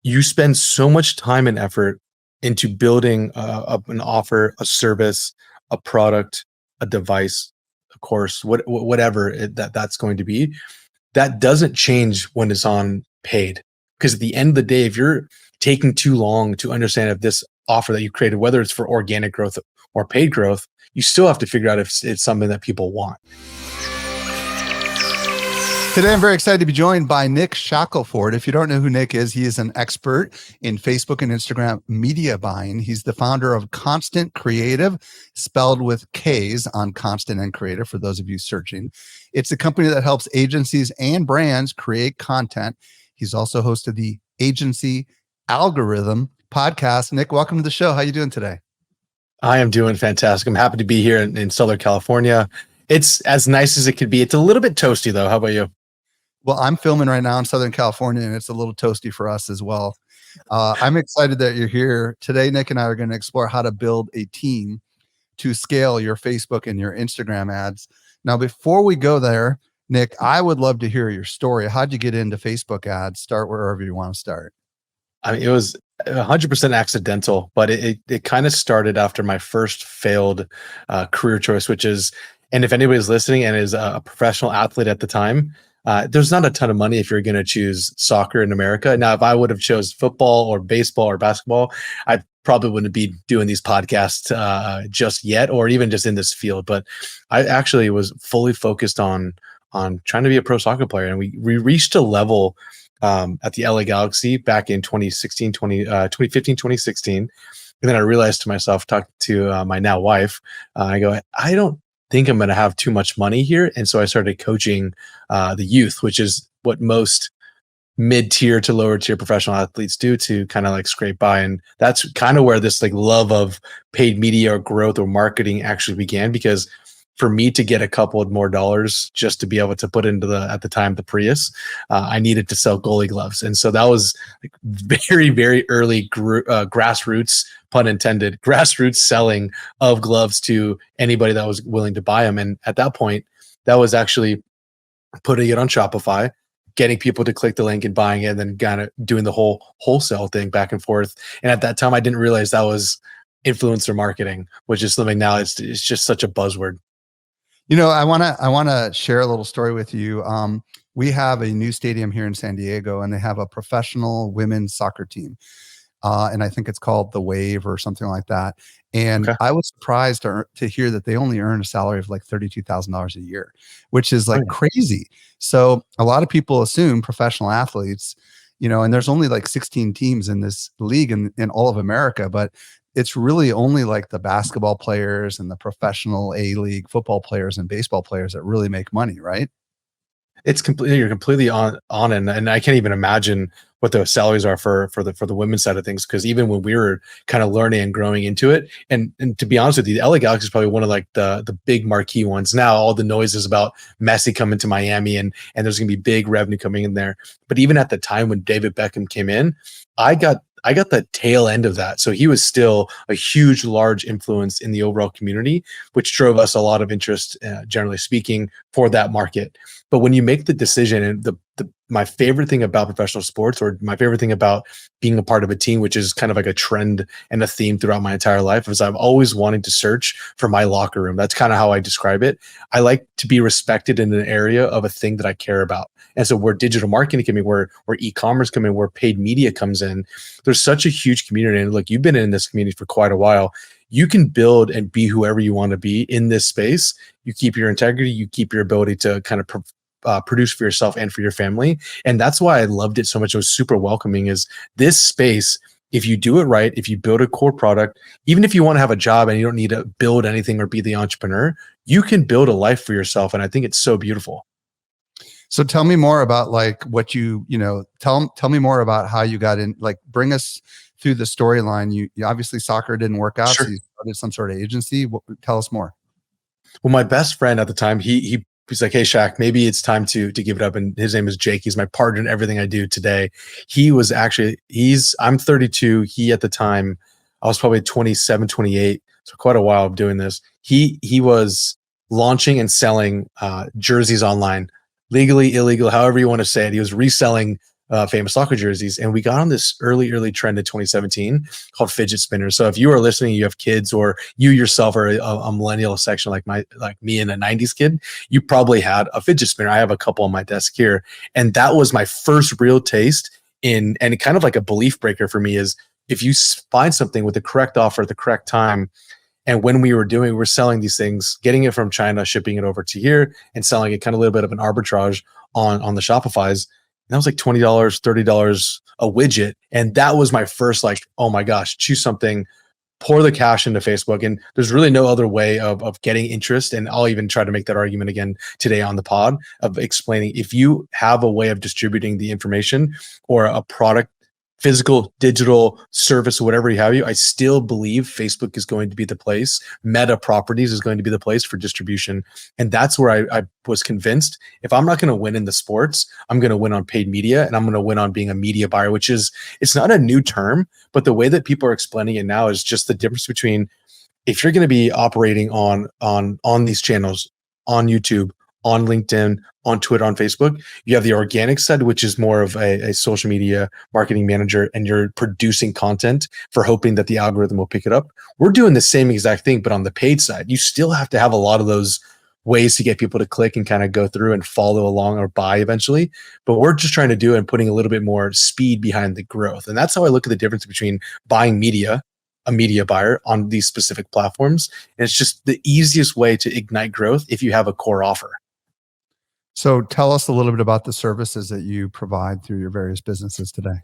you spend so much time and effort into building an offer, a service, a product, a device, a course, whatever that's going to be. That doesn't change when it's on paid. Because at the end of the day, if you're taking too long to understand if this offer that you created, whether it's for organic growth or paid growth, you still have to figure out if it's something that people want. Today, I'm very excited to be joined by Nick Shackelford. If you don't know who Nick is, he is an expert in Facebook and Instagram media buying. He's the founder of Constant Creative, spelled with K's on Constant and Creative for those of you searching. It's a company that helps agencies and brands create content. He's also hosted the Agency Algorithm podcast. Nick, welcome to the show. How are you doing today? I am doing fantastic. I'm happy to be here in Southern California. It's as nice as it could be. It's a little bit toasty, though. How about you? Well, I'm filming right now in Southern California, and it's a little toasty for us as well. I'm excited that you're here. Today, Nick and I are going to explore how to build a team to scale your Facebook and your Instagram ads. Now, before we go there, Nick, I would love to hear your story. How'd you get into Facebook ads? Start wherever you want to start. I mean, it was 100% accidental, but it kind of started after my first failed career choice, which is, and if anybody's listening and is a professional athlete at the time, there's not a ton of money if you're going to choose soccer in America. Now, if I would have chose football or baseball or basketball, I probably wouldn't be doing these podcasts just yet, or even just in this field. But I actually was fully focused on trying to be a pro soccer player, and we reached a level at the LA Galaxy back in 2015, 2016. And then I realized to myself, talking to my now wife, I go, I don't think I'm going to have too much money here. And so I started coaching the youth, which is what most mid-tier to lower tier professional athletes do to kind of like scrape by. And that's kind of where this like love of paid media or growth or marketing actually began, because for me to get a couple of more dollars just to be able to put into at the time, the Prius, I needed to sell goalie gloves. And so that was like very, very early grassroots, pun intended, grassroots selling of gloves to anybody that was willing to buy them. And at that point, that was actually putting it on Shopify, getting people to click the link and buying it, and then kind of doing the whole wholesale thing back and forth. And at that time, I didn't realize that was influencer marketing, which is something now it's just such a buzzword. You know, I want to share a little story with you. We have a new stadium here in San Diego, and they have a professional women's soccer team. And I think it's called the Wave or something like that. And I was surprised to hear that they only earn a salary of like $32,000 a year, which is like crazy. So a lot of people assume professional athletes, you know, and there's only like 16 teams in this league in all of America, but it's really only like the basketball players and the professional A-League football players and baseball players that really make money, right? It's completely, you're completely on and I can't even imagine what the salaries are for the women's side of things, because even when we were kind of learning and growing into it, and to be honest with you, the LA Galaxy is probably one of like the big marquee ones. Now all the noise is about Messi coming to Miami, and there's gonna be big revenue coming in there. But even at the time when David Beckham came in, I got the tail end of that. So he was still a huge, large influence in the overall community, which drove us a lot of interest, generally speaking, for that market. But when you make the decision, and my favorite thing about professional sports, or my favorite thing about being a part of a team, which is kind of like a trend and a theme throughout my entire life, is I've always wanted to search for my locker room. That's kind of how I describe it. I like to be respected in an area of a thing that I care about. And so where digital marketing can be, where e-commerce come in, where paid media comes in, there's such a huge community. And look, you've been in this community for quite a while. You can build and be whoever you want to be in this space. You keep your integrity, you keep your ability to kind of produce for yourself and for your family. And that's why I loved it so much. It was super welcoming. Is this space, if you do it right, if you build a core product, even if you want to have a job and you don't need to build anything or be the entrepreneur, you can build a life for yourself. And I think it's so beautiful. So tell me more about like what tell me more about how you got in, like bring us through the storyline. You obviously soccer didn't work out. Sure. So you started some sort of agency. Tell us more. Well, my best friend at the time, he's like, hey, Shaq, maybe it's time to give it up. And his name is Jake. He's my partner in everything I do today. He was actually, I'm 32. He, at the time, I was probably 27, 28. So quite a while of doing this. He was launching and selling jerseys online, legally, illegal, however you want to say it. He was reselling famous soccer jerseys. And we got on this early trend in 2017 called fidget spinners. So if you are listening, you have kids, or you yourself are a millennial section like me and a 90s kid, you probably had a fidget spinner. I have a couple on my desk here. And that was my first real taste in, and kind of like a belief breaker for me is, if you find something with the correct offer at the correct time. And when we were selling these things, getting it from China, shipping it over to here, and selling it kind of a little bit of an arbitrage on the Shopify's. And that was like $20, $30 a widget. And that was my first, like, oh my gosh, choose something, pour the cash into Facebook. And there's really no other way of getting interest. And I'll even try to make that argument again today on the pod of explaining, if you have a way of distributing the information or a product, physical, digital service, whatever you have, I still believe Facebook is going to be the place. Meta Properties is going to be the place for distribution. And that's where I was convinced, if I'm not going to win in the sports, I'm going to win on paid media, and I'm going to win on being a media buyer, which is, it's not a new term, but the way that people are explaining it now is just the difference between, if you're going to be operating on these channels, on YouTube, on LinkedIn, on Twitter, on Facebook, you have the organic side, which is more of a social media marketing manager, and you're producing content for hoping that the algorithm will pick it up. We're doing the same exact thing, but on the paid side. You still have to have a lot of those ways to get people to click and kind of go through and follow along or buy eventually. But we're just trying to do it and putting a little bit more speed behind the growth. And that's how I look at the difference between buying media, a media buyer on these specific platforms. And it's just the easiest way to ignite growth if you have a core offer. So tell us a little bit about the services that you provide through your various businesses today.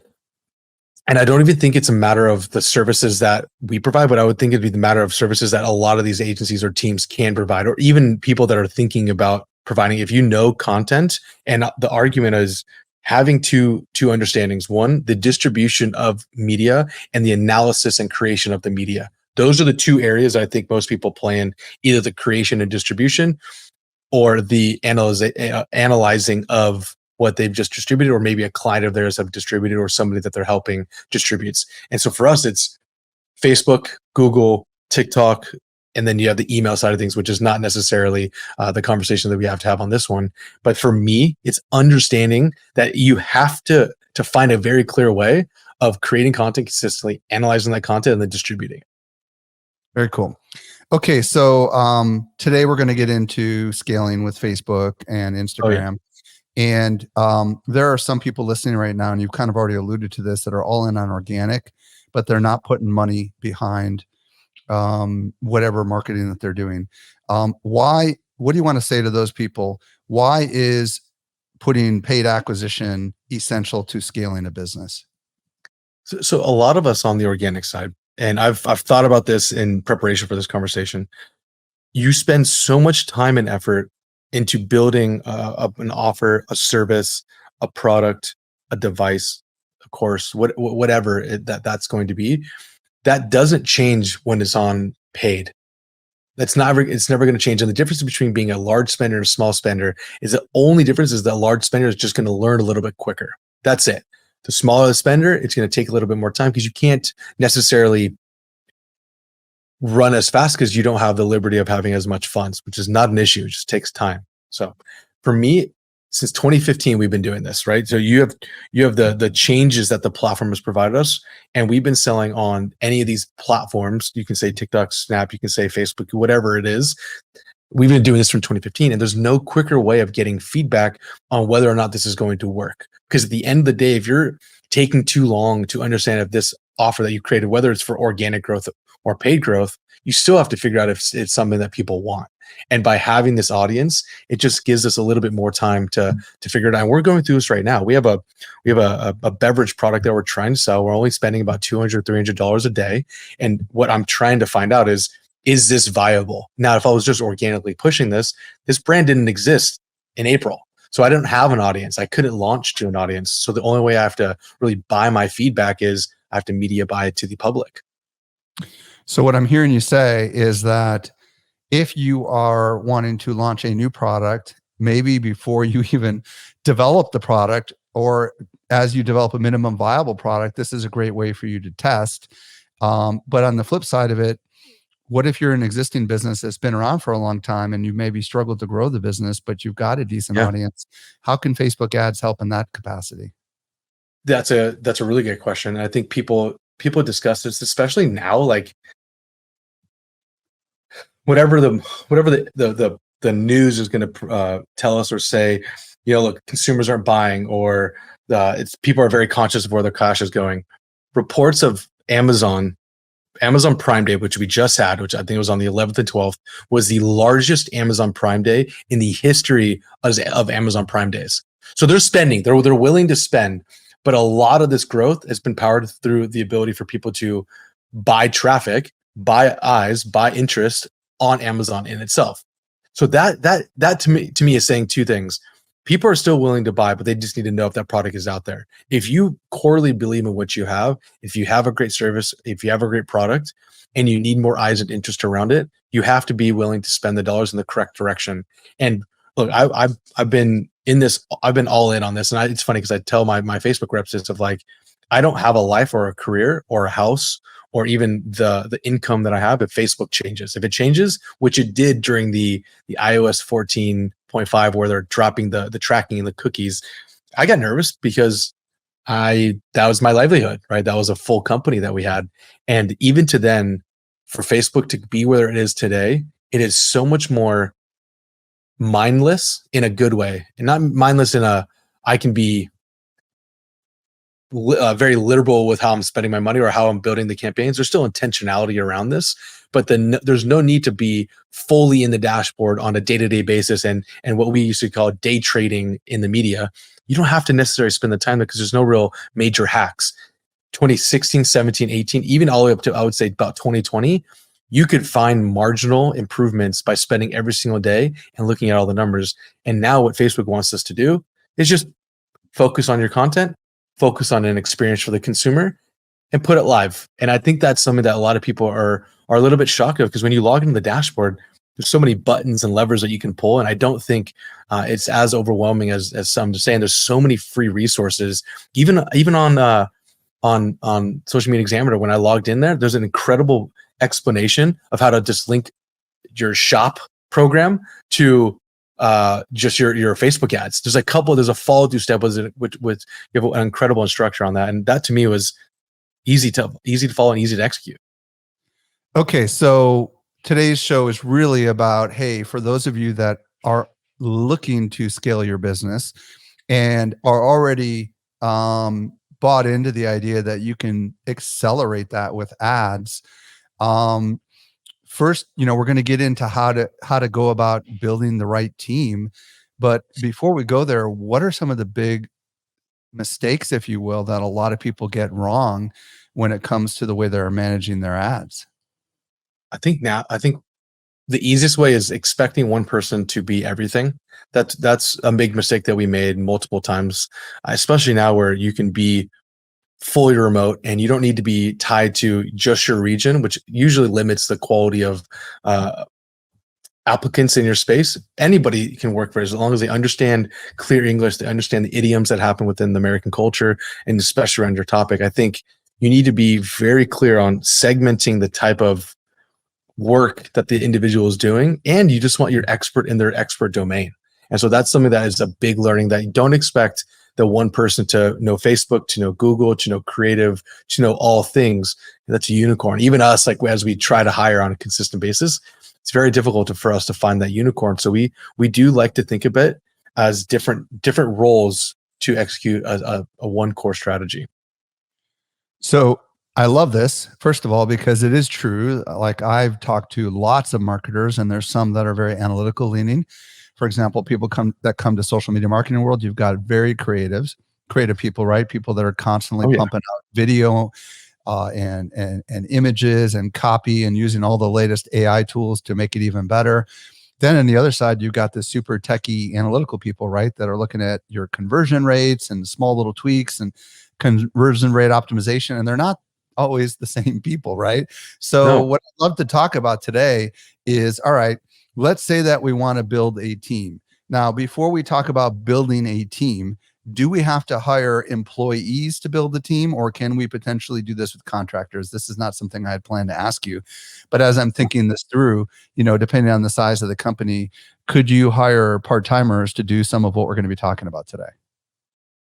And I don't even think it's a matter of the services that we provide, but I would think it'd be the matter of services that a lot of these agencies or teams can provide, or even people that are thinking about providing. If you know content, and the argument is having two understandings. One, the distribution of media, and the analysis and creation of the media. Those are the two areas I think most people play in, either the creation and distribution, or the analyzing of what they've just distributed, or maybe a client of theirs have distributed, or somebody that they're helping distributes. And so for us, it's Facebook, Google, TikTok, and then you have the email side of things, which is not necessarily the conversation that we have to have on this one. But for me, it's understanding that you have to find a very clear way of creating content consistently, analyzing that content, and then distributing. Very cool. Okay, so today we're going to get into scaling with Facebook and Instagram. And there are some people listening right now, and you've kind of already alluded to this, that are all in on organic, but they're not putting money behind whatever marketing that they're doing. Why? What do you want to say to those people? Why is putting paid acquisition essential to scaling a business? So a lot of us on the organic side, and I've thought about this in preparation for this conversation, you spend so much time and effort into building an offer, a service, a product, a device, a course, whatever that's going to be. That doesn't change when it's on paid. It's never going to change. And the difference between being a large spender and a small spender is the only difference is that a large spender is just going to learn a little bit quicker. That's it. The smaller the spender, it's going to take a little bit more time, because you can't necessarily run as fast because you don't have the liberty of having as much funds, which is not an issue. It just takes time. So for me, since 2015, we've been doing this, right? So you have the changes that the platform has provided us, and we've been selling on any of these platforms. You can say TikTok, Snap, you can say Facebook, whatever it is. We've been doing this from 2015, and there's no quicker way of getting feedback on whether or not this is going to work. Because at the end of the day, if you're taking too long to understand if this offer that you created, whether it's for organic growth or paid growth, you still have to figure out if it's something that people want. And by having this audience, it just gives us a little bit more time to figure it out. And we're going through this right now. We have a beverage product that we're trying to sell. We're only spending about $200, $300 a day. And what I'm trying to find out is this viable? Now, if I was just organically pushing this brand didn't exist in April. So I didn't have an audience. I couldn't launch to an audience. So the only way I have to really buy my feedback is I have to media buy it to the public. So what I'm hearing you say is that if you are wanting to launch a new product, maybe before you even develop the product, or as you develop a minimum viable product, this is a great way for you to test. But on the flip side of it, what if you're an existing business that's been around for a long time and you maybe struggled to grow the business, but you've got a decent audience? How can Facebook ads help in that capacity? That's a really good question. I think people discuss this, especially now, like whatever the news is going to tell us or say, look, consumers aren't buying, or it's people are very conscious of where their cash is going. Reports of Amazon Prime Day, which we just had, which I think was on the 11th and 12th, was the largest Amazon Prime Day in the history of Amazon Prime Days. So they're spending, they're willing to spend, but a lot of this growth has been powered through the ability for people to buy traffic, buy eyes, buy interest on Amazon in itself. So that to me is saying two things. People are still willing to buy, but they just need to know if that product is out there. If you corely believe in what you have, if you have a great service, if you have a great product, and you need more eyes and interest around it, you have to be willing to spend the dollars in the correct direction. And look, I've been in this, I've been all in on this, and it's funny because I tell my Facebook reps this of like, I don't have a life or a career or a house or even the income that I have if Facebook changes. If it changes, which it did during the iOS 14.5, where they're dropping the tracking and the cookies, I got nervous because that was my livelihood, right? That was a full company that we had. And even to then, for Facebook to be where it is today, it is so much more mindless in a good way, and not mindless in a I can be very literal with how I'm spending my money or how I'm building the campaigns. There's still intentionality around this, but then there's no need to be fully in the dashboard on a day-to-day basis and what we used to call day trading in the media. You don't have to necessarily spend the time because there's no real major hacks. 2016, 17, 18, even all the way up to, I would say, about 2020, you could find marginal improvements by spending every single day and looking at all the numbers. And now what Facebook wants us to do is just focus on your content, focus on an experience for the consumer, and put it live. And I think that's something that a lot of people are a little bit shocked of, because when you log into the dashboard, there's so many buttons and levers that you can pull. And I don't think it's as overwhelming as some just saying. There's so many free resources, even on Social Media Examiner. When I logged in there, there's an incredible explanation of how to just link your shop program to just your Facebook ads. There's a follow through step with you have an incredible instructor on that, and that to me was easy to follow and easy to execute. Okay, so today's show is really about, hey, for those of you that are looking to scale your business and are already bought into the idea that you can accelerate that with ads. First, we're going to get into how to go about building the right team. But before we go there, what are some of the big mistakes, if you will, that a lot of people get wrong when it comes to the way they're managing their ads? I think the easiest way is expecting one person to be everything. That's a big mistake that we made multiple times, especially now where you can be fully remote and you don't need to be tied to just your region, which usually limits the quality of applicants in your space. Anybody can work for it as long as they understand clear English, they understand the idioms that happen within the American culture, and especially around your topic. I think you need to be very clear on segmenting the type of work that the individual is doing, and you just want your expert in their expert domain. And so that's something that is a big learning, that you don't expect the one person to know Facebook, to know Google, to know creative, to know all things. That's a unicorn. Even us, like as we try to hire on a consistent basis, it's very difficult for us to find that unicorn. So we do like to think of it as different roles to execute a one core strategy. So I love this, first of all, because it is true. Like, I've talked to lots of marketers, and there's some that are very analytical leaning. For example, people come to social media marketing world. You've got very creative people, right? People that are constantly pumping out video and images and copy and using all the latest AI tools to make it even better. Then on the other side, you've got the super techie analytical people, right? That are looking at your conversion rates and small little tweaks and conversion rate optimization. And they're not always the same people, right? So No. what I'd love to talk about today is, all right, let's say that we want to build a team. Now, before we talk about building a team, do we have to hire employees to build the team, or can we potentially do this with contractors? This is not something I had planned to ask you, but as I'm thinking this through, depending on the size of the company, could you hire part-timers to do some of what we're going to be talking about today?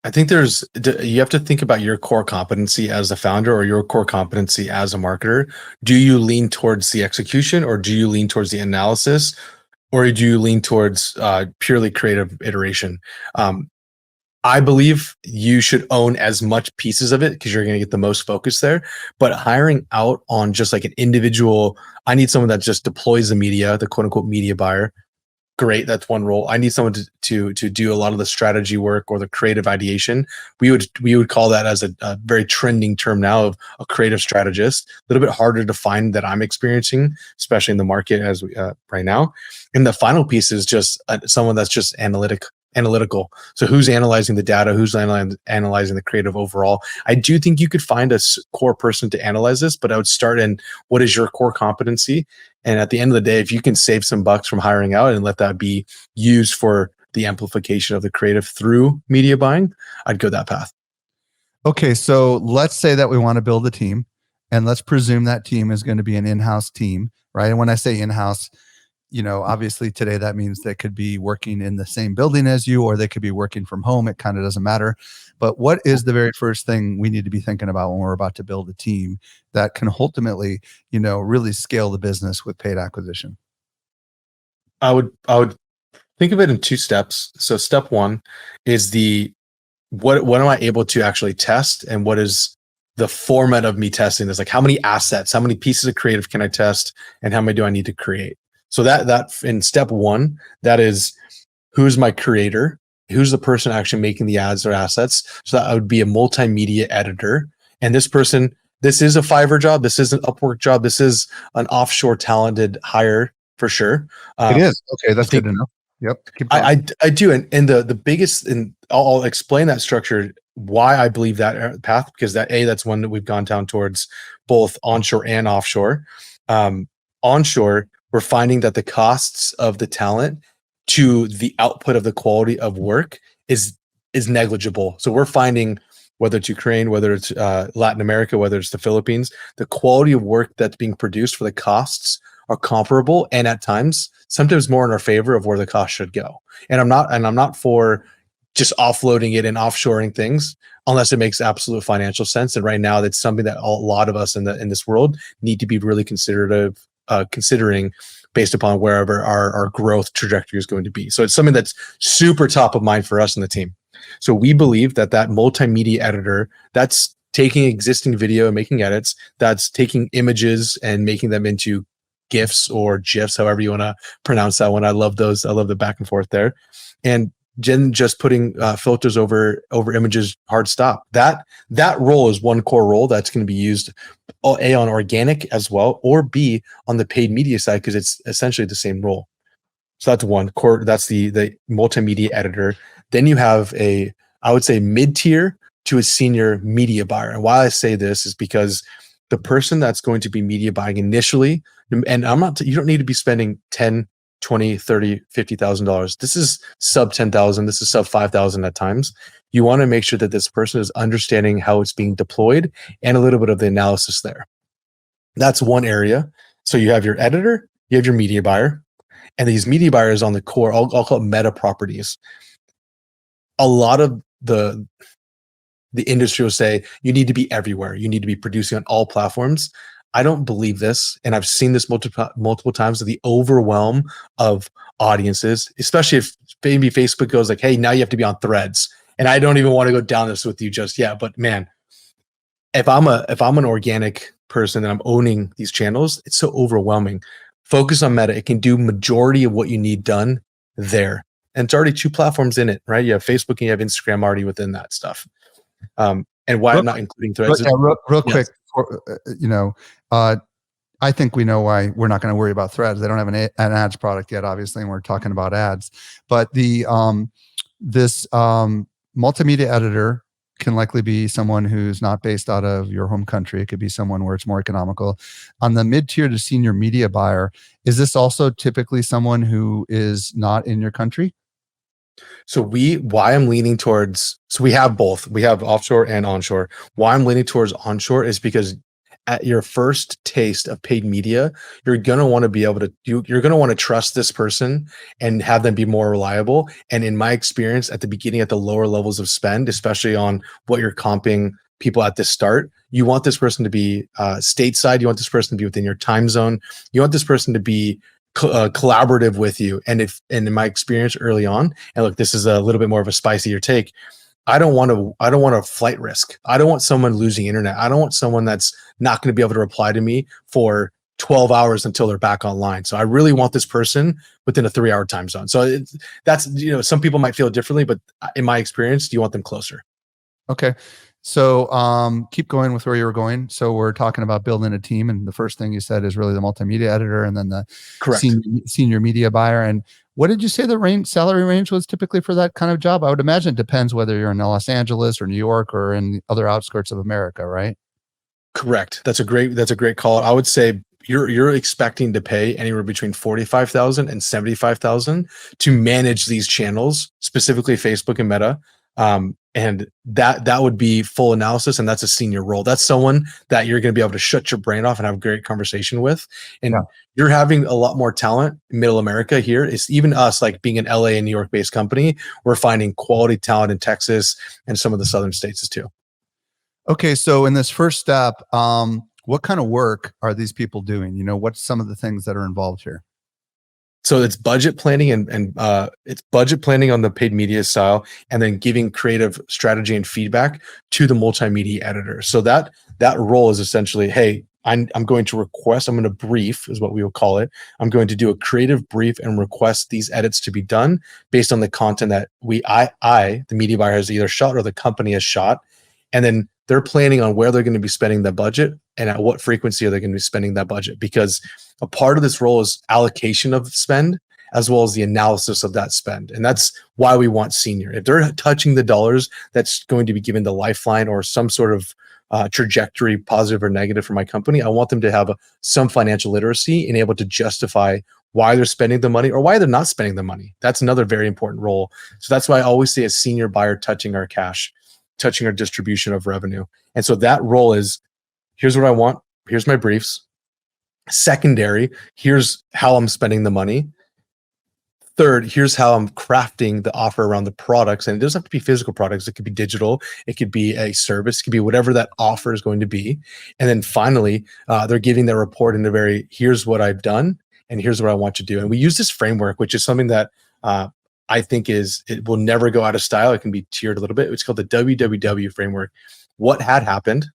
I think you have to think about your core competency as a founder or your core competency as a marketer. Do you lean towards the execution, or do you lean towards the analysis, or do you lean towards purely creative iteration? I believe you should own as much pieces of it because you're going to get the most focus there. But hiring out on just like an individual, I need someone that just deploys the media, the quote unquote media buyer. Great, that's one role. I need someone to do a lot of the strategy work or the creative ideation. We would call that as a very trending term now of a creative strategist. A little bit harder to find that I'm experiencing, especially in the market as we right now. And the final piece is just someone that's just analytical. So who's analyzing the data? Who's analyzing the creative overall? I do think you could find a core person to analyze this, but I would start in what is your core competency. And at the end of the day, if you can save some bucks from hiring out and let that be used for the amplification of the creative through media buying, I'd go that path. Okay, so let's say that we want to build a team, and let's presume that team is going to be an in-house team, right? And when I say in-house, obviously today that means they could be working in the same building as you, or they could be working from home. It kind of doesn't matter. But what is the very first thing we need to be thinking about when we're about to build a team that can ultimately, really scale the business with paid acquisition? I would think of it in two steps. So step one is what am I able to actually test, and what is the format of me testing this? Like, how many assets, how many pieces of creative can I test, and how many do I need to create? So that in step one, that is, who's my creator? Who's the person actually making the ads or assets? So that would be a multimedia editor. And this person, this is a Fiverr job. This is an Upwork job. This is an offshore talented hire for sure. It is. Okay, that's good to know. Yep. I do. And the biggest, and I'll explain that structure, why I believe that path, because that's one that we've gone down towards both onshore and offshore. Onshore, we're finding that the costs of the talent to the output of the quality of work is negligible. So we're finding, whether it's Ukraine, whether it's Latin America, whether it's the Philippines, the quality of work that's being produced for the costs are comparable, and at times sometimes more in our favor of where the cost should go. And I'm not for just offloading it and offshoring things unless it makes absolute financial sense. And right now, that's something that a lot of us in this world need to be really considering based upon wherever our growth trajectory is going to be. So it's something that's super top of mind for us in the team. So we believe that multimedia editor, that's taking existing video and making edits, that's taking images and making them into GIFs or GIFs, however you want to pronounce that one. I love those. I love the back and forth there. And just putting filters over images, hard stop. That role is one core role that's going to be used A, on organic as well, or B, on the paid media side, because it's essentially the same role. So that's one core. That's the multimedia editor. Then you have I would say mid-tier to a senior media buyer. And why I say this is because the person that's going to be media buying initially, and you don't need to be spending 10, 20, 30, $50,000. This is sub 10,000. This is sub 5,000 at times. You want to make sure that this person is understanding how it's being deployed and a little bit of the analysis there. That's one area. So you have your editor, you have your media buyer, and these media buyers on the core, I'll call it meta properties. A lot of the industry will say you need to be everywhere. You need to be producing on all platforms. I don't believe this, and I've seen this multiple times, of the overwhelm of audiences, especially if maybe Facebook goes like, hey, now you have to be on Threads. And I don't even want to go down this with you just yet, but man, if I'm an organic person and I'm owning these channels, it's so overwhelming. Focus on Meta. It can do majority of what you need done there. And it's already two platforms in it, right? You have Facebook and you have Instagram already within that stuff. And why I'm not including Threads. Real quick, I think we know why we're not going to worry about Threads. They don't have an ads product yet, obviously, and we're talking about ads. But this multimedia editor can likely be someone who's not based out of your home country. It could be someone where it's more economical. On the mid-tier to senior media buyer, is this also typically someone who is not in your country? So why I'm leaning towards, so we have both. We have offshore and onshore. Why I'm leaning towards onshore is because at your first taste of paid media, you're going to want to be able to, you're going to want to trust this person and have them be more reliable. And in my experience at the beginning, at the lower levels of spend, especially on what you're comping people at the start, you want this person to be stateside. You want this person to be within your time zone. You want this person to be collaborative with you. And in my experience early on, and look, this is a little bit more of a spicier take. I don't want a flight risk. I don't want someone losing internet. I don't want someone that's not going to be able to reply to me for 12 hours until they're back online. So I really want this person within a 3-hour time zone. So that's, some people might feel differently, but in my experience, you want them closer. Okay. So keep going with where you were going. So we're talking about building a team. And the first thing you said is really the multimedia editor and then the Correct. Senior media buyer. And what did you say the salary range was typically for that kind of job? I would imagine it depends whether you're in Los Angeles or New York or in other outskirts of America, right? Correct. That's a great call. I would say you're expecting to pay anywhere between 45,000 and 75,000 to manage these channels, specifically Facebook and Meta. And that would be full analysis, and that's a senior role. That's someone that you're going to be able to shut your brain off and have a great conversation with. And you're having a lot more talent in Middle America here. It's even us, like being an LA and New York based company, we're finding quality talent in Texas and some of the southern states too. Okay, so in this first step, what kind of work are these people doing? What's some of the things that are involved here? So it's budget planning and it's budget planning on the paid media style, and then giving creative strategy and feedback to the multimedia editor. So that role is essentially, hey, I'm going to brief is what we will call it. I'm going to do a creative brief and request these edits to be done based on the content that the media buyer has either shot or the company has shot. And then they're planning on where they're going to be spending the budget and at what frequency are they going to be spending that budget, because a part of this role is allocation of spend as well as the analysis of that spend. And that's why we want senior. If they're touching the dollars, that's going to be given the lifeline or some sort of trajectory, positive or negative for my company. I want them to have some financial literacy and able to justify why they're spending the money or why they're not spending the money. That's another very important role. So that's why I always say a senior buyer touching our cash, touching our distribution of revenue. And so that role is, here's what I want. Here's my briefs. Secondary, here's how I'm spending the money. Third, here's how I'm crafting the offer around the products. And it doesn't have to be physical products. It could be digital. It could be a service. It could be whatever that offer is going to be. And then finally, they're giving their report in here's what I've done and here's what I want to do. And we use this framework, which is something that I think it will never go out of style. It can be tiered a little bit. It's called the WWW framework. What had happened,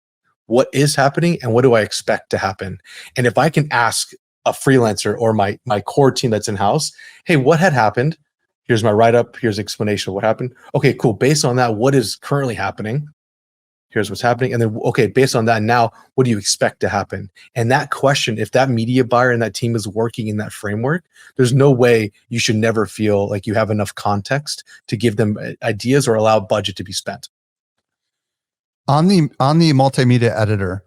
what is happening, and what do I expect to happen? And if I can ask a freelancer or my core team that's in-house, hey, what had happened? Here's my write-up. Here's explanation of what happened. Okay, cool. Based on that, what is currently happening? Here's what's happening. And then, okay, based on that, now, what do you expect to happen? And that question, if that media buyer and that team is working in that framework, there's no way you should never feel like you have enough context to give them ideas or allow budget to be spent. On the multimedia editor,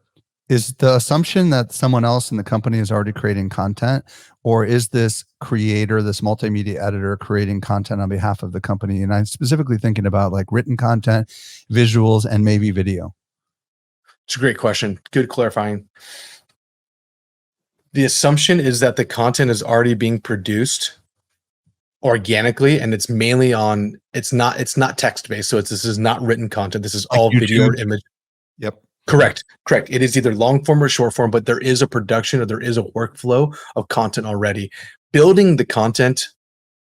is the assumption that someone else in the company is already creating content, or is this creator, this multimedia editor, creating content on behalf of the company? And I'm specifically thinking about like written content, visuals, and maybe video. It's a great question. Good clarifying. The assumption is that the content is already being produced organically, and it's mainly it's not text based. So this is not written content. This is like all YouTube. Video or image. Yep. Correct. It is either long form or short form, but there is a production or there is a workflow of content already. Building the content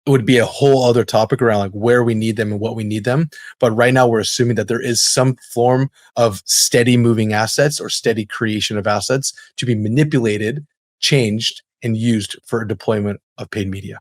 would be a whole other topic around like where we need them and what we need them. But right now we're assuming that there is some form of steady moving assets or steady creation of assets to be manipulated, changed, and used for deployment of paid media.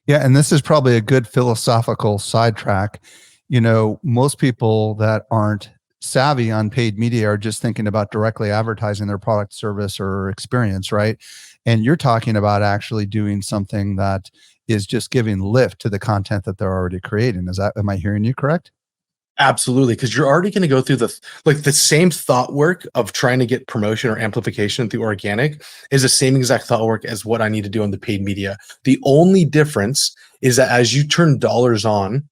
Yeah, and this is probably a good philosophical sidetrack. Most people that aren't savvy on paid media are just thinking about directly advertising their product, service, or experience, right? And you're talking about actually doing something that is just giving lift to the content that they're already creating. Am I hearing you correct? Absolutely, because you're already going to go through the same thought work of trying to get promotion or amplification through organic is the same exact thought work as what I need to do on the paid media. The only difference is that as you turn dollars on,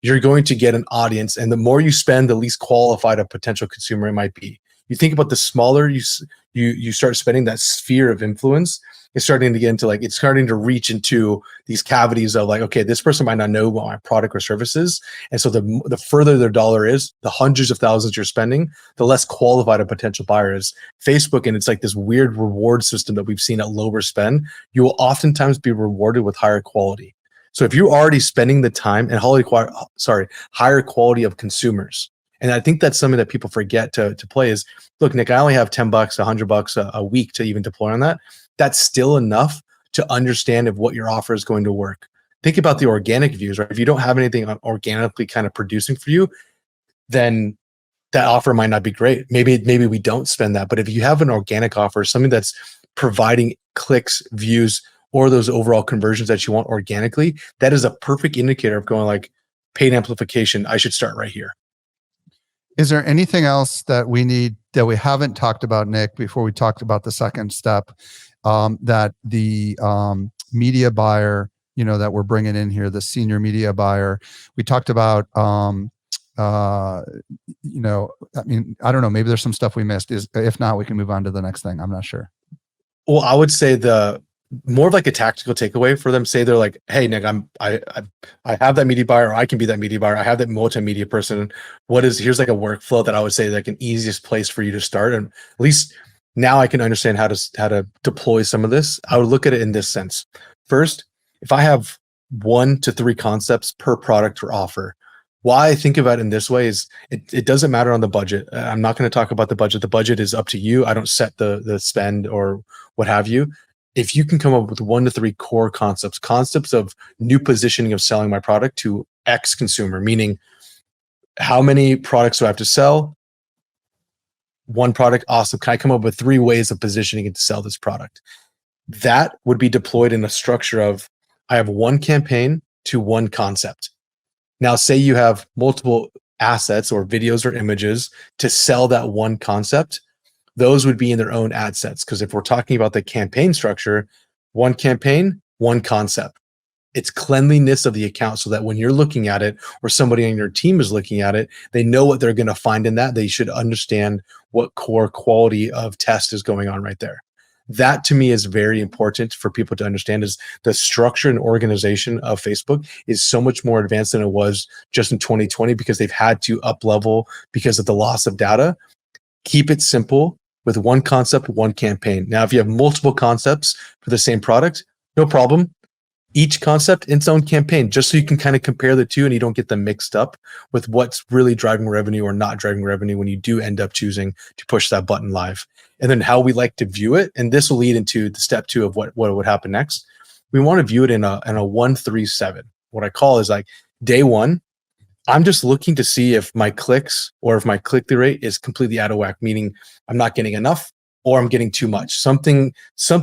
you're going to get an audience, and the more you spend, the least qualified a potential consumer it might be. You think about the smaller you start spending, that sphere of influence is starting to get into like, it's starting to reach into these cavities of like, okay, this person might not know what my product or service is. And so the further their dollar is, the hundreds of thousands you're spending, the less qualified a potential buyer is. Facebook, and it's like this weird reward system that we've seen at lower spend, you will oftentimes be rewarded with higher quality. So if you're already spending the time and higher quality of consumers, and I think that's something that people forget to play is, look, Nick, I only have $10, $100 a week to even deploy on that. That's still enough to understand if what your offer is going to work. Think about the organic views, right? If you don't have anything organically kind of producing for you, then that offer might not be great. Maybe we don't spend that. But if you have an organic offer, something that's providing clicks, views, or those overall conversions that you want organically, that is a perfect indicator of going like, paid amplification, I should start right here. Is there anything else that we need that we haven't talked about, Nick, before we talked about the second step, that the media buyer, that we're bringing in here, the senior media buyer, we talked about, I mean, I don't know, maybe there's some stuff we missed. If not, we can move on to the next thing. I'm not sure. Well, I would say more of like a tactical takeaway for them. Say they're like, hey, Nick, I have that media buyer, or I can be that media buyer. I have that multimedia person. Here's like a workflow that I would say like an easiest place for you to start. And at least now I can understand how to deploy some of this. I would look at it in this sense. First, if I have 1 to 3 concepts per product or offer, why I think about it in this way is it doesn't matter on the budget. I'm not going to talk about the budget. The budget is up to you. I don't set the spend or what have you. If you can come up with 1 to 3 core concepts of new positioning of selling my product to X consumer, meaning how many products do I have to sell? 1 product, awesome. Can I come up with 3 ways of positioning it to sell this product? That would be deployed in a structure of, I have 1 campaign to 1 concept. Now, say you have multiple assets or videos or images to sell that 1 concept. Those would be in their own ad sets. Because if we're talking about the campaign structure, 1 campaign, 1 concept. It's cleanliness of the account so that when you're looking at it or somebody on your team is looking at it, they know what they're going to find in that. They should understand what core quality of test is going on right there. That to me is very important for people to understand, is the structure and organization of Facebook is so much more advanced than it was just in 2020 because they've had to up level because of the loss of data. Keep it simple with 1 concept, 1 campaign. Now, if you have multiple concepts for the same product, no problem. Each concept its own campaign, just so you can kind of compare the two and you don't get them mixed up with what's really driving revenue or not driving revenue when you do end up choosing to push that button live. And then how we like to view it, and this will lead into the step 2 of what would happen next. We want to view it in a 1-3-7. What I call is like day 1, I'm just looking to see if my clicks or if my click-through rate is completely out of whack, meaning I'm not getting enough or I'm getting too much. Something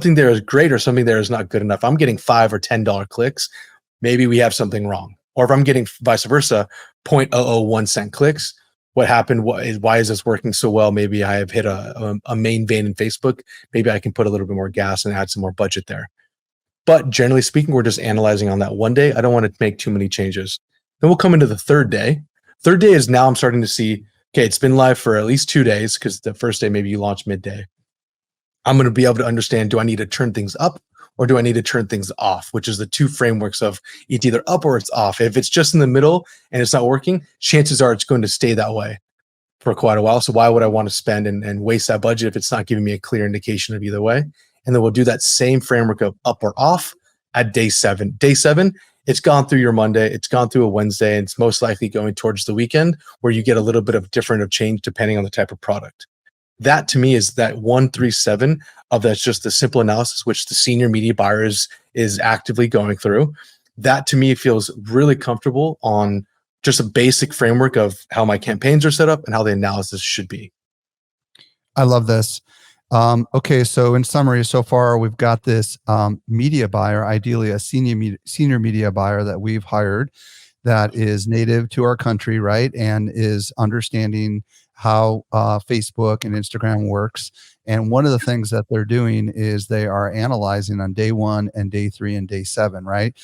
there is great or something there is not good enough. I'm getting $5 or $10 clicks. Maybe we have something wrong. Or if I'm getting vice versa, 0.001 cent clicks, what happened? Why is this working so well? Maybe I have hit a main vein in Facebook. Maybe I can put a little bit more gas and add some more budget there. But generally speaking, we're just analyzing on that one day. I don't want to make too many changes. Then we'll come into the third day. Third day is now I'm starting to see, okay, it's been live for at least 2 days because the first day maybe you launch midday. I'm going to be able to understand, do I need to turn things up or do I need to turn things off, which is the 2 frameworks of it's either up or it's off. If it's just in the middle and it's not working, chances are it's going to stay that way for quite a while. So why would I want to spend and waste that budget if it's not giving me a clear indication of either way? And then we'll do that same framework of up or off at day 7. Day 7, it's gone through your Monday, it's gone through a Wednesday, and it's most likely going towards the weekend where you get a little bit of different of change depending on the type of product. That to me is that 1-3-7 of that's just the simple analysis, which the senior media buyer is actively going through. That to me feels really comfortable on just a basic framework of how my campaigns are set up and how the analysis should be. I love this. Okay, so in summary, so far we've got this media buyer, ideally a senior media buyer that we've hired that is native to our country, right, and is understanding how Facebook and Instagram works. And one of the things that they're doing is they are analyzing on day 1 and day 3 and day 7, right,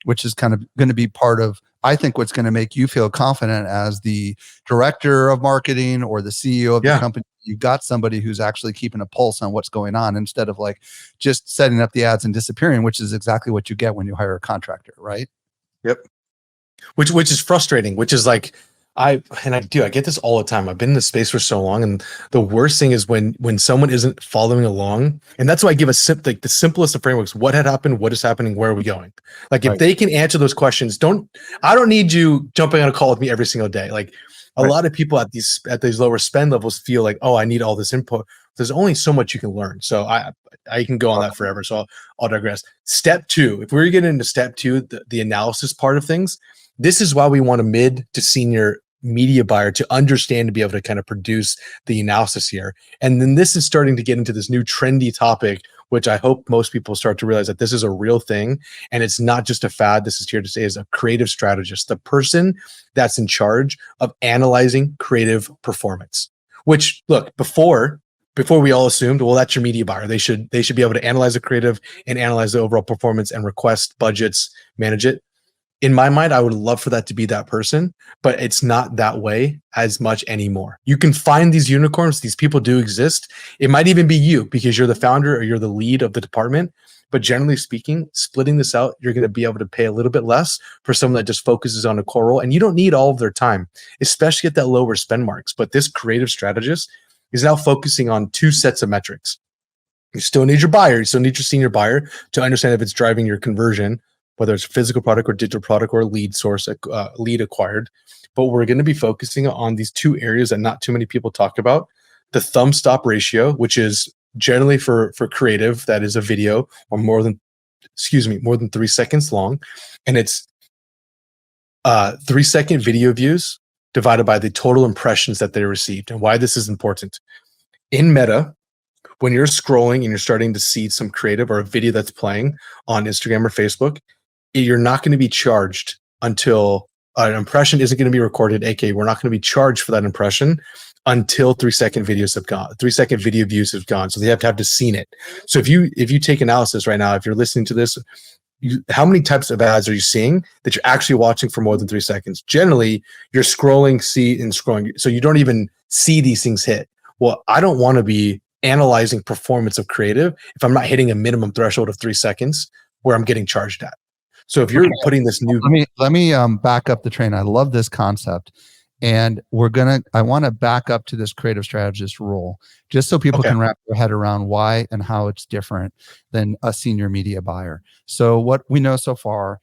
which is kind of going to be part of I think what's going to make you feel confident as the director of marketing or the CEO of the company, you've got somebody who's actually keeping a pulse on what's going on instead of like just setting up the ads and disappearing, which is exactly what you get when you hire a contractor, right? Yep. Which is frustrating, which is like, I get this all the time. I've been in this space for so long, and the worst thing is when someone isn't following along. And that's why I give like the simplest of frameworks: what had happened, what is happening, where are we going? Like, if they can answer those questions, I don't need you jumping on a call with me every single day. Like, a lot of people at these lower spend levels feel like, oh, I need all this input. There's only so much you can learn. So I can go on that forever. So I'll digress. Step 2, if we're getting into step 2, the analysis part of things, this is why we want a mid to senior media buyer to understand, to be able to kind of produce the analysis here. And then this is starting to get into this new trendy topic, which I hope most people start to realize that this is a real thing. And it's not just a fad. This is here to say is a creative strategist, the person that's in charge of analyzing creative performance, which, look, before we all assumed, well, that's your media buyer. They should be able to analyze the creative and analyze the overall performance and request budgets, manage it. In my mind, I would love for that to be that person, but it's not that way as much anymore. You can find these unicorns. These people do exist. It might even be you because you're the founder or you're the lead of the department. But generally speaking, splitting this out, you're going to be able to pay a little bit less for someone that just focuses on a core role. And you don't need all of their time, especially at that lower spend marks. But this creative strategist is now focusing on 2 sets of metrics. You still need your buyer. You still need your senior buyer to understand if it's driving your conversion, whether it's a physical product or digital product or lead source, lead acquired. But we're going to be focusing on these 2 areas that not too many people talk about. The thumb stop ratio, which is generally for creative, that is a video or more than 3 seconds long. And it's 3-second video views divided by the total impressions that they received. And why this is important. In Meta, when you're scrolling and you're starting to see some creative or a video that's playing on Instagram or Facebook, you're not going to be charged until an impression isn't going to be recorded. AKA, we're not going to be charged for that impression until 3-second videos have gone. 3-second video views have gone. So they have to seen it. So if you take analysis right now, if you're listening to this, how many types of ads are you seeing that you're actually watching for more than 3 seconds? Generally, you're scrolling, scrolling. So you don't even see these things hit. Well, I don't want to be analyzing performance of creative if I'm not hitting a minimum threshold of 3 seconds where I'm getting charged at. So if you're putting this new, let me back up the train. I love this concept, and I want to back up to this creative strategist role just so people can wrap their head around why and how it's different than a senior media buyer. So what we know so far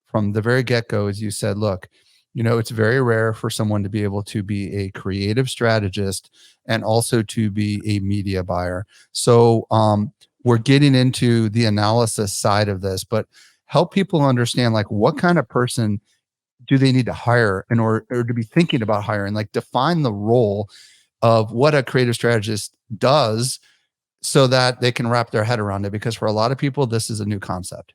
from the very get-go is you said, look, it's very rare for someone to be able to be a creative strategist and also to be a media buyer. So we're getting into the analysis side of this, but help people understand like what kind of person do they need to hire in order or to be thinking about hiring, like define the role of what a creative strategist does so that they can wrap their head around it. Because for a lot of people, this is a new concept.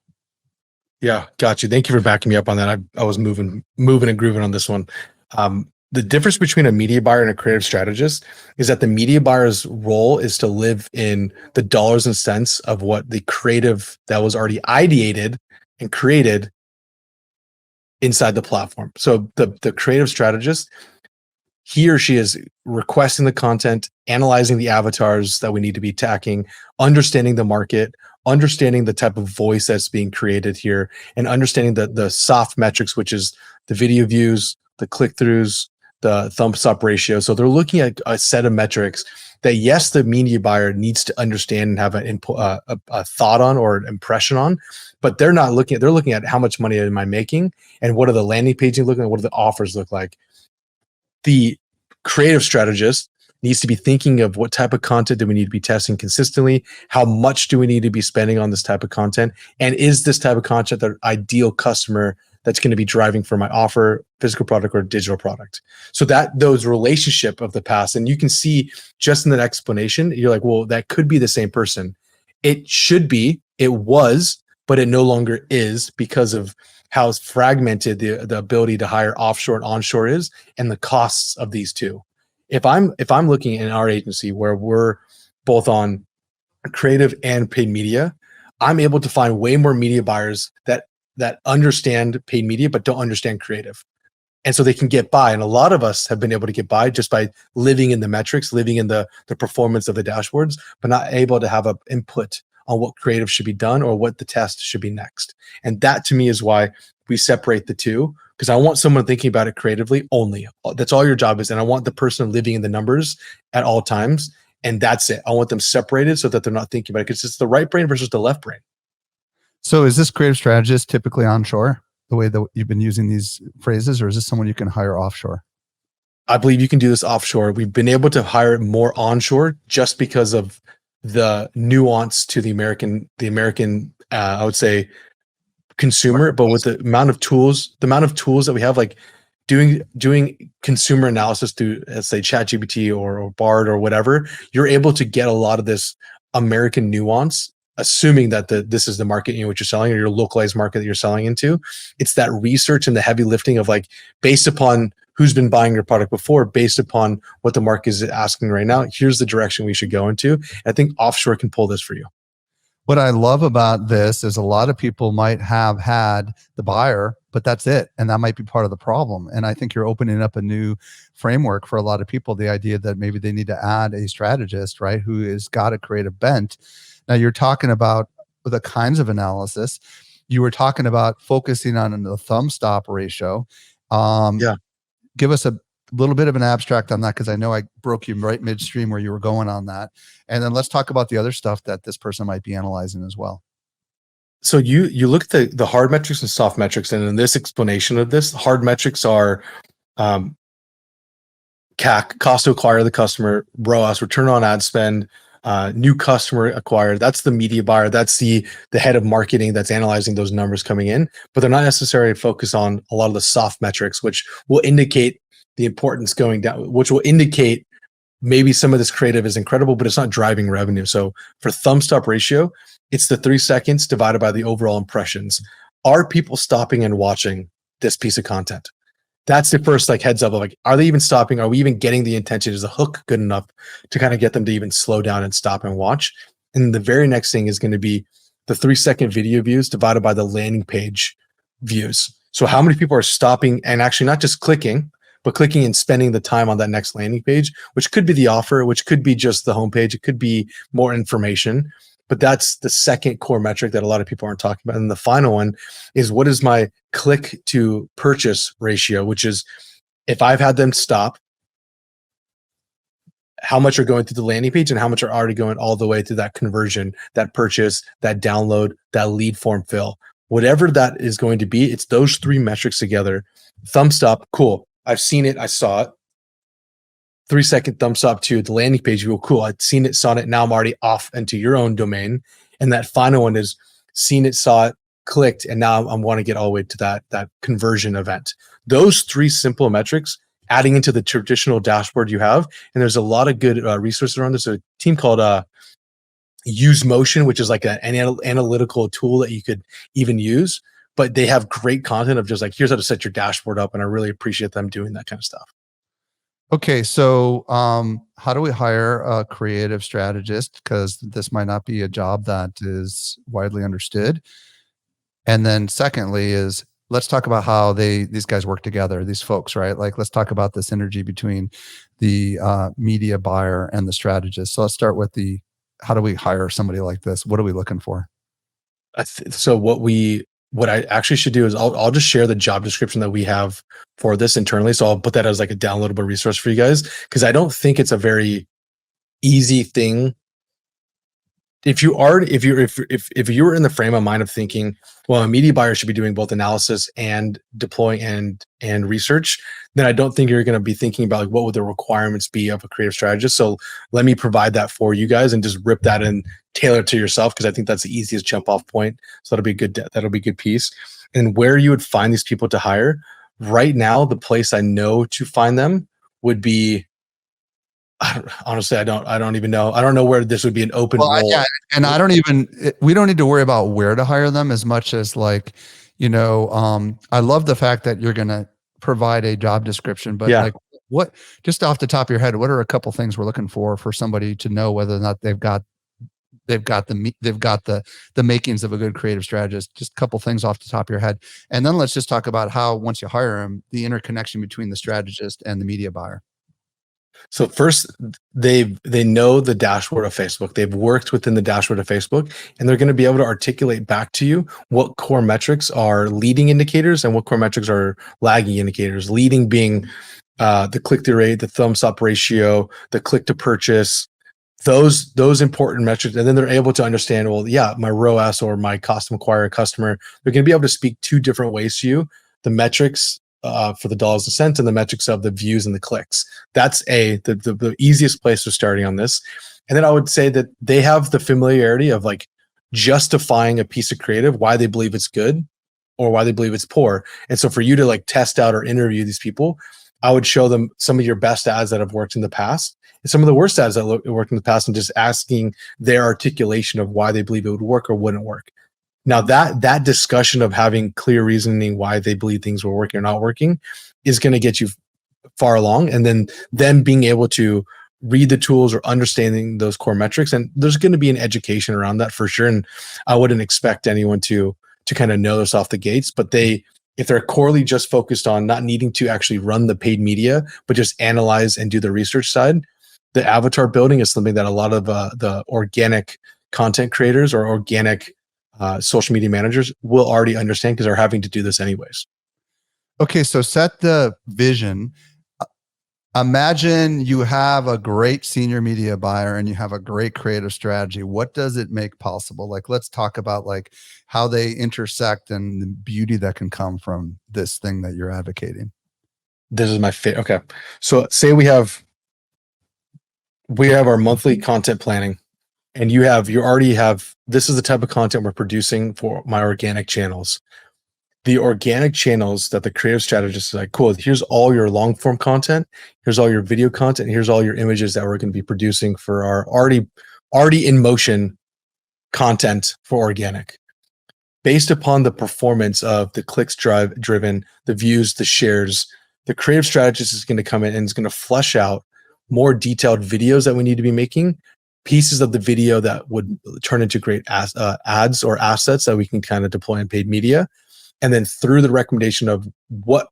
Yeah, got you. Thank you for backing me up on that. I was moving and grooving on this one. The difference between a media buyer and a creative strategist is that the media buyer's role is to live in the dollars and cents of what the creative that was already ideated and created inside the platform. So the creative strategist, he or she is requesting the content, analyzing the avatars that we need to be attacking, understanding the market, understanding the type of voice that's being created here, and understanding the soft metrics, which is the video views, the click-throughs, the thumbs up ratio. So they're looking at a set of metrics that, yes, the media buyer needs to understand and have a thought on or an impression on, but they're looking at how much money am I making and what are the landing pages looking at, what do the offers look like. The creative strategist needs to be thinking of what type of content do we need to be testing consistently, how much do we need to be spending on this type of content, and is this type of content the ideal customer that's going to be driving for my offer, physical product or digital product. So that those relationship of the past, and you can see just in that explanation, you're like, well, that could be the same person. It should be, it was, but it no longer is because of how fragmented the ability to hire offshore and onshore is and the costs of these two. If I'm looking in our agency where we're both on creative and paid media, I'm able to find way more media buyers that that understand paid media but don't understand creative. And so they can get by. And a lot of us have been able to get by just by living in the metrics, living in the performance of the dashboards, but not able to have an input on what creative should be done or what the test should be next. And that to me is why we separate the two, because I want someone thinking about it creatively only. That's all your job is. And I want the person living in the numbers at all times. And that's it. I want them separated so that they're not thinking about it, because it's the right brain versus the left brain. So is this creative strategist typically onshore, the way that you've been using these phrases, or is this someone you can hire offshore? I believe you can do this offshore. We've been able to hire more onshore just because of the nuance to the American, I would say, consumer. But with the amount of tools that we have, like doing consumer analysis through, let's say, ChatGPT or Bard or whatever, you're able to get a lot of this American nuance, assuming that this is the market in which you're selling, or your localized market that you're selling into. It's that research and the heavy lifting of, like, based upon who's been buying your product before, based upon what the market is asking right now, here's the direction we should go into. And I think offshore can pull this for you. What I love about this is a lot of people might have had the buyer, but that's it. And that might be part of the problem. And I think you're opening up a new framework for a lot of people. The idea that maybe they need to add a strategist, right, who has got a creative bent. Now you're talking about the kinds of analysis. You were talking about focusing on the thumb stop ratio. Yeah. Give us a little bit of an abstract on that, because I know I broke you right midstream where you were going on that. And then let's talk about the other stuff that this person might be analyzing as well. So you look at the hard metrics and soft metrics, and in this explanation of this, hard metrics are CAC, cost to acquire the customer, ROAS, return on ad spend, new customer acquired. That's the media buyer. That's the head of marketing that's analyzing those numbers coming in. But they're not necessarily focused on a lot of the soft metrics, which will indicate the importance going down, which will indicate maybe some of this creative is incredible, but it's not driving revenue. So for thumb stop ratio, it's the 3 seconds divided by the overall impressions. Are people stopping and watching this piece of content? That's the first, like, heads up of, like, are they even stopping? Are we even getting the intention? Is the hook good enough to kind of get them to even slow down and stop and watch? And the very next thing is going to be the 3-second video views divided by the landing page views. So how many people are stopping and actually not just clicking, but clicking and spending the time on that next landing page, which could be the offer, which could be just the homepage. It could be more information, but that's the second core metric that a lot of people aren't talking about. And the final one is, what is my click to purchase ratio, which is, if I've had them stop, how much are going through the landing page and how much are already going all the way to that conversion, that purchase, that download, that lead form fill. Whatever that is going to be, it's those 3 metrics together. Thumb stop, cool. I've seen it. I saw it. 3-second thumbs up to the landing page. You go, cool. I've seen it, saw it. Now I'm already off into your own domain. And that final one is seen it, saw it, clicked, and now I want to get all the way to that conversion event. Those 3 simple metrics adding into the traditional dashboard you have. And there's a lot of good resources around this. There's a team called Use Motion, which is like an analytical tool that you could even use. But they have great content of just, like, here's how to set your dashboard up. And I really appreciate them doing that kind of stuff. Okay. So how do we hire a creative strategist? Because this might not be a job that is widely understood. And then secondly is, let's talk about how these guys work together, these folks, right? Like, let's talk about the synergy between the media buyer and the strategist. So let's start with how do we hire somebody like this? What are we looking for? So what I actually should do is I'll just share the job description that we have for this internally. So I'll put that as like a downloadable resource for you guys, because I don't think it's a very easy thing. If you were in the frame of mind of thinking, well, a media buyer should be doing both analysis and deploying and research, then I don't think you're going to be thinking about, like, what would the requirements be of a creative strategist. So let me provide that for you guys and just rip that and tailor it to yourself, because I think that's the easiest jump off point. So that'll be a good piece. And where you would find these people to hire right now, the place I know to find them would be, honestly, I don't even know. I don't know where this would be an open role. Yeah, and we don't need to worry about where to hire them as much as, like, I love the fact that you're going to provide a job description, but like, what, just off the top of your head, what are a couple things we're looking for somebody to know whether or not they've they've got the makings of a good creative strategist. Just a couple things off the top of your head, and then let's just talk about how, once you hire them, the interconnection between the strategist and the media buyer. So first, they know the dashboard of Facebook. They've worked within the dashboard of Facebook, and they're going to be able to articulate back to you what core metrics are leading indicators and what core metrics are lagging indicators. Leading being the click-through rate, the thumbs up ratio, the click to purchase, those important metrics. And then they're able to understand, well, yeah, my ROAS or my cost to acquire a customer, they're going to be able to speak two different ways to you: the metrics for the dollars and cents and the metrics of the views and the clicks. That's the easiest place for starting on this. And then I would say that they have the familiarity of like justifying a piece of creative, why they believe it's good or why they believe it's poor. And so for you to like test out or interview these people, I would show them some of your best ads that have worked in the past and some of the worst ads that worked in the past, and just asking their articulation of why they believe it would work or wouldn't work. Now that discussion of having clear reasoning why they believe things were working or not working is going to get you far along. And then them being able to read the tools or understanding those core metrics. And there's going to be an education around that for sure. And I wouldn't expect anyone to kind of know this off the gates, but if they're corely just focused on not needing to actually run the paid media, but just analyze and do the research side, the avatar building is something that a lot of the organic content creators or organic social media managers will already understand because they're having to do this anyways. Okay, so set the vision. Imagine you have a great senior media buyer and you have a great creative strategy. What does it make possible? Like, let's talk about like how they intersect and the beauty that can come from this thing that you're advocating. This is my favorite. Okay, so say we have our monthly content planning. And you already have, this is the type of content we're producing for my organic channels. The organic channels that the creative strategist is like, cool, here's all your long form content, here's all your video content, here's all your images that we're going to be producing for our already in motion content for organic. Based upon the performance of the clicks driven, the views, the shares, the creative strategist is going to come in and is going to flesh out more detailed videos that we need to be making, pieces of the video that would turn into great ads or assets that we can kind of deploy in paid media. And then through the recommendation of what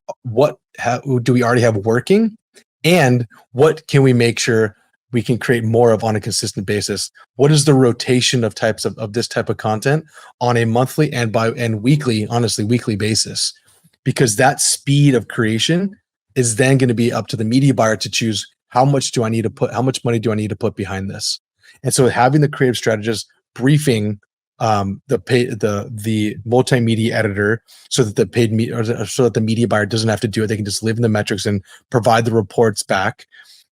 do we already have working and what can we make sure we can create more of on a consistent basis? What is the rotation of types of this type of content on a monthly and weekly, honestly, weekly basis? Because that speed of creation is then going to be up to the media buyer to choose how much money do I need to put behind this? And so having the creative strategist briefing the multimedia editor so that the media buyer doesn't have to do it. They can just live in the metrics and provide the reports back,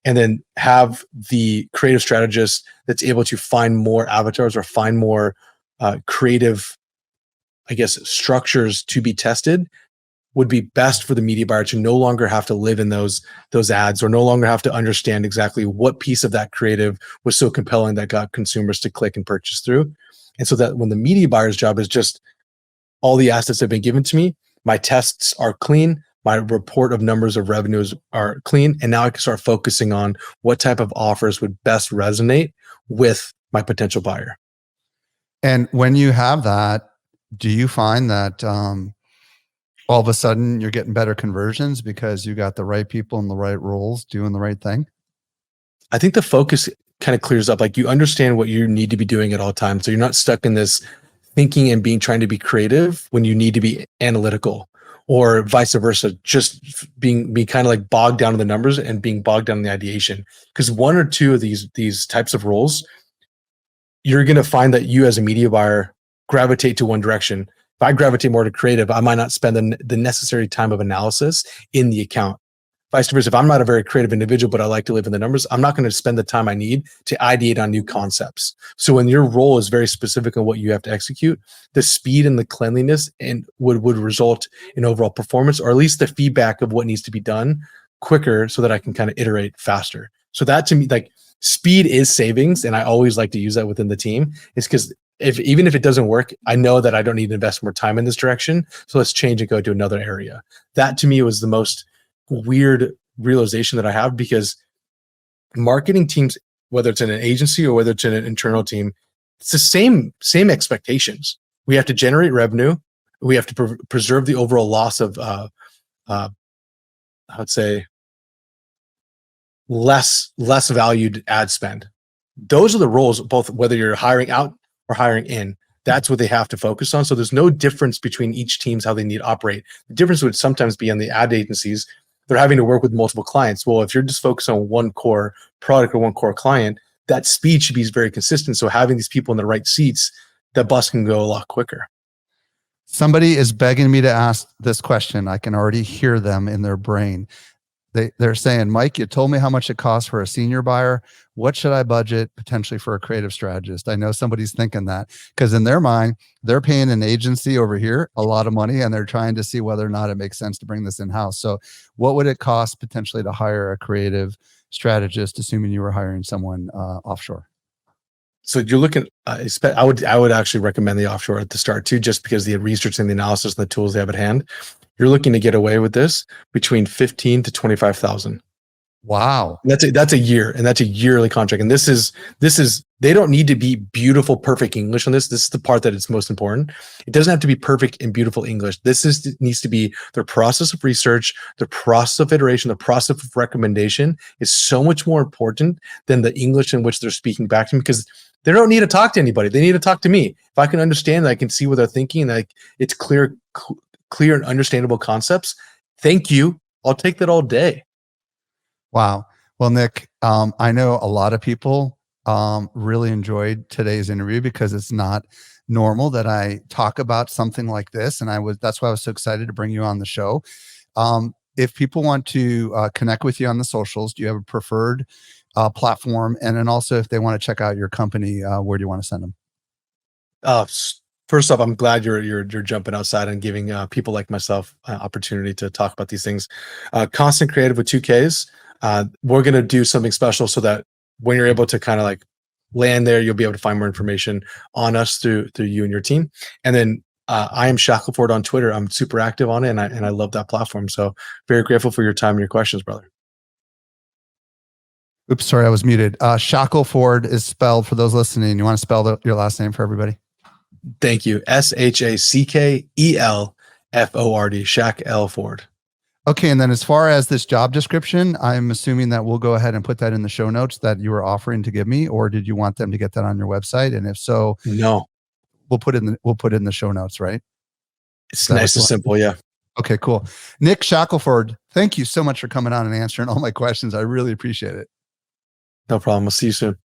and then have the creative strategist that's able to find more avatars or find more creative, I guess, structures to be tested would be best for the media buyer to no longer have to live in those ads or no longer have to understand exactly what piece of that creative was so compelling that got consumers to click and purchase through. And so that when the media buyer's job is just all the assets have been given to me, my tests are clean, my report of numbers of revenues are clean, and now I can start focusing on what type of offers would best resonate with my potential buyer. And when you have that, do you find that all of a sudden you're getting better conversions because you got the right people in the right roles doing the right thing? I think the focus kind of clears up. Like, you understand what you need to be doing at all times. So you're not stuck in this thinking and trying to be creative when you need to be analytical, or vice versa, just being kind of like bogged down in the numbers and being bogged down in the ideation. Because one or two of these types of roles, you're going to find that you as a media buyer gravitate to one direction. If I gravitate more to creative, I might not spend the necessary time of analysis in the account. Vice versa, if I'm not a very creative individual, but I like to live in the numbers, I'm not going to spend the time I need to ideate on new concepts. So when your role is very specific on what you have to execute, the speed and the cleanliness and would result in overall performance, or at least the feedback of what needs to be done quicker so that I can kind of iterate faster. So that, to me, like, speed is savings. And I always like to use that within the team. It's because even if it doesn't work, I know that I don't need to invest more time in this direction. So let's change and go to another area. That to me was the most weird realization that I have, because marketing teams, whether it's in an agency or whether it's in an internal team, it's the same expectations. We have to generate revenue. We have to preserve the overall loss of, I would say, less valued ad spend. Those are the roles, both whether you're hiring out or hiring in. That's what they have to focus on. So there's no difference between each team's how they need to operate. The difference would sometimes be on the ad agencies. They're having to work with multiple clients. Well, if you're just focused on one core product or one core client, that speed should be very consistent. So having these people in the right seats, that bus can go a lot quicker. Somebody is begging me to ask this question. I can already hear them in their brain. They're saying, Mike, you told me how much it costs for a senior buyer. What should I budget potentially for a creative strategist? I know somebody's thinking that, because in their mind, they're paying an agency over here a lot of money, and they're trying to see whether or not it makes sense to bring this in-house. So what would it cost potentially to hire a creative strategist, assuming you were hiring someone offshore? So you're looking, I would actually recommend the offshore at the start too, just because the research and the analysis and the tools they have at hand. You're looking to get away with this between 15 to 25,000. Wow. That's a year, and that's a yearly contract. And this is they don't need to be beautiful, perfect English on this. This is the part that is most important. It doesn't have to be perfect and beautiful English. Needs to be their process of research, the process of iteration, the process of recommendation is so much more important than the English in which they're speaking back to me, because they don't need to talk to anybody. They need to talk to me. If I can understand, I can see what they're thinking, and like it's clear and understandable concepts. Thank you. I'll take that all day. Wow. Well, Nick, I know a lot of people really enjoyed today's interview, because it's not normal that I talk about something like this. And that's why I was so excited to bring you on the show. If people want to connect with you on the socials, do you have a preferred platform? And then also, if they want to check out your company, where do you want to send them? First off, I'm glad you're jumping outside and giving people like myself an opportunity to talk about these things. Constant Creative with 2Ks. We're going to do something special so that when you're able to kind of like land there, you'll be able to find more information on us through you and your team. And then I am Shackleford on Twitter. I'm super active on it, and I love that platform. So very grateful for your time and your questions, brother. Oops, sorry, I was muted. Shackleford is spelled, for those listening. You want to spell your last name for everybody? Thank you. Shackelford. Shaq L. Ford. Okay, and then as far as this job description, I'm assuming that we'll go ahead and put that in the show notes that you were offering to give me, or did you want them to get that on your website? And if so, no, we'll put it in the show notes, right? It's nice and simple, yeah. Okay, cool. Nick Shackleford, thank you so much for coming on and answering all my questions. I really appreciate it. No problem. We'll see you soon.